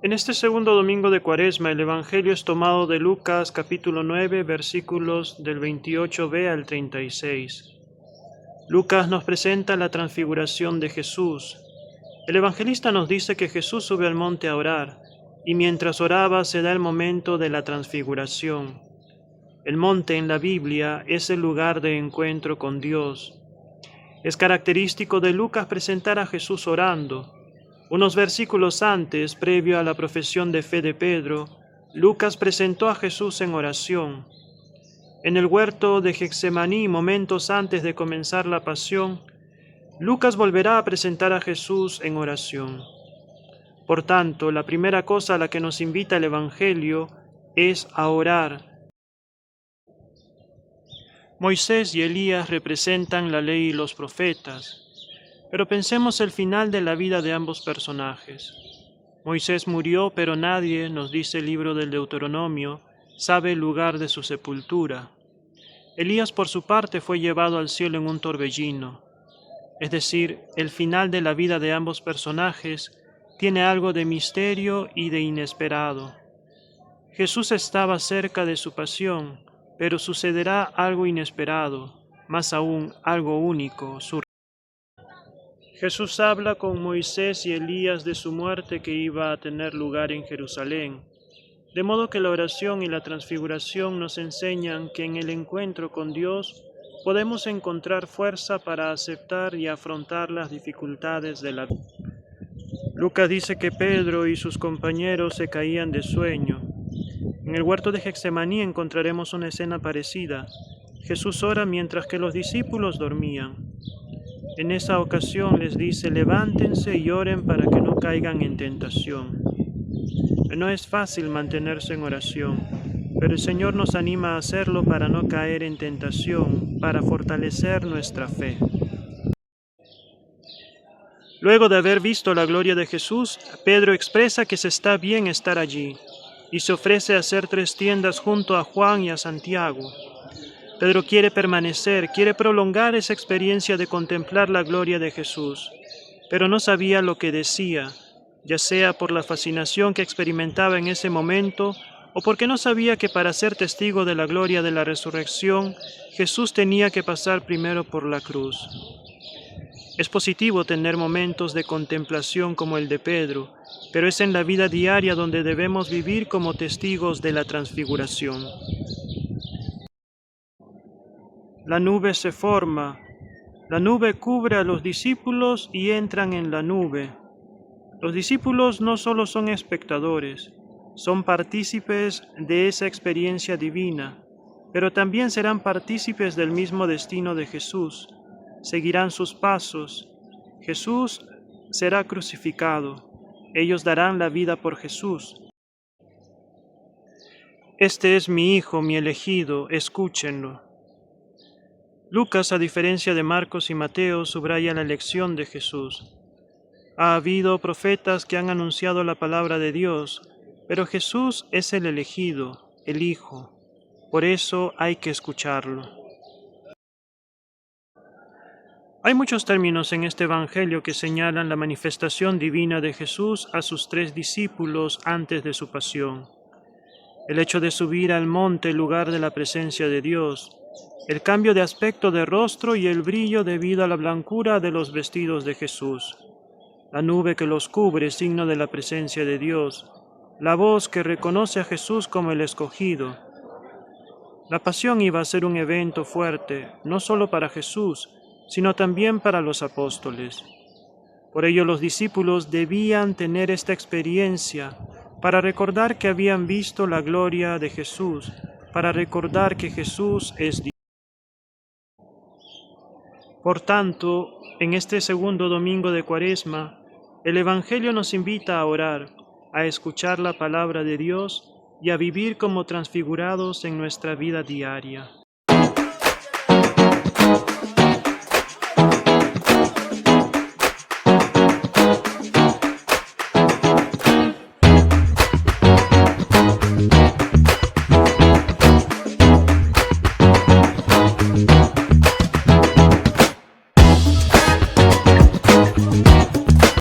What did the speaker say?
En este segundo domingo de Cuaresma, el Evangelio es tomado de Lucas capítulo 9, versículos del 28b al 36. Lucas nos presenta la transfiguración de Jesús. El evangelista nos dice que Jesús sube al monte a orar, y mientras oraba se da el momento de la transfiguración. El monte en la Biblia es el lugar de encuentro con Dios. Es característico de Lucas presentar a Jesús orando. Unos versículos antes, previo a la profesión de fe de Pedro, Lucas presentó a Jesús en oración. En el huerto de Getsemaní, momentos antes de comenzar la pasión, Lucas volverá a presentar a Jesús en oración. Por tanto, la primera cosa a la que nos invita el Evangelio es a orar. Moisés y Elías representan la ley y los profetas, pero pensemos el final de la vida de ambos personajes. Moisés murió, pero nadie, nos dice el libro del Deuteronomio, sabe el lugar de su sepultura. Elías, por su parte, fue llevado al cielo en un torbellino. Es decir, el final de la vida de ambos personajes tiene algo de misterio y de inesperado. Jesús estaba cerca de su pasión, pero sucederá algo inesperado, más aún algo único. Jesús habla con Moisés y Elías de su muerte que iba a tener lugar en Jerusalén, de modo que la oración y la transfiguración nos enseñan que en el encuentro con Dios podemos encontrar fuerza para aceptar y afrontar las dificultades de la vida. Lucas dice que Pedro y sus compañeros se caían de sueño. En el huerto de Getsemaní encontraremos una escena parecida. Jesús ora mientras que los discípulos dormían. En esa ocasión les dice: levántense y oren para que no caigan en tentación. No es fácil mantenerse en oración, pero el Señor nos anima a hacerlo para no caer en tentación, para fortalecer nuestra fe. Luego de haber visto la gloria de Jesús, Pedro expresa que se está bien estar allí, y se ofrece a hacer 3 tiendas junto a Juan y a Santiago. Pedro quiere permanecer, quiere prolongar esa experiencia de contemplar la gloria de Jesús, pero no sabía lo que decía, ya sea por la fascinación que experimentaba en ese momento, o porque no sabía que para ser testigo de la gloria de la resurrección, Jesús tenía que pasar primero por la cruz. Es positivo tener momentos de contemplación como el de Pedro, pero es en la vida diaria donde debemos vivir como testigos de la transfiguración. La nube se forma, la nube cubre a los discípulos y entran en la nube. Los discípulos no solo son espectadores, son partícipes de esa experiencia divina, pero también serán partícipes del mismo destino de Jesús. Seguirán sus pasos. Jesús será crucificado. Ellos darán la vida por Jesús. Este es mi Hijo, mi elegido, escúchenlo. Lucas, a diferencia de Marcos y Mateo, subraya la elección de Jesús. Ha habido profetas que han anunciado la palabra de Dios, pero Jesús es el elegido, el Hijo. Por eso hay que escucharlo. Hay muchos términos en este Evangelio que señalan la manifestación divina de Jesús a sus 3 discípulos antes de su pasión. El hecho de subir al monte, lugar de la presencia de Dios, el cambio de aspecto de rostro y el brillo debido a la blancura de los vestidos de Jesús, la nube que los cubre, signo de la presencia de Dios, la voz que reconoce a Jesús como el escogido. La pasión iba a ser un evento fuerte, no solo para Jesús, sino también para los apóstoles. Por ello los discípulos debían tener esta experiencia para recordar que habían visto la gloria de Jesús, para recordar que Jesús es Dios. Por tanto, en este segundo domingo de Cuaresma, el Evangelio nos invita a orar, a escuchar la palabra de Dios y a vivir como transfigurados en nuestra vida diaria.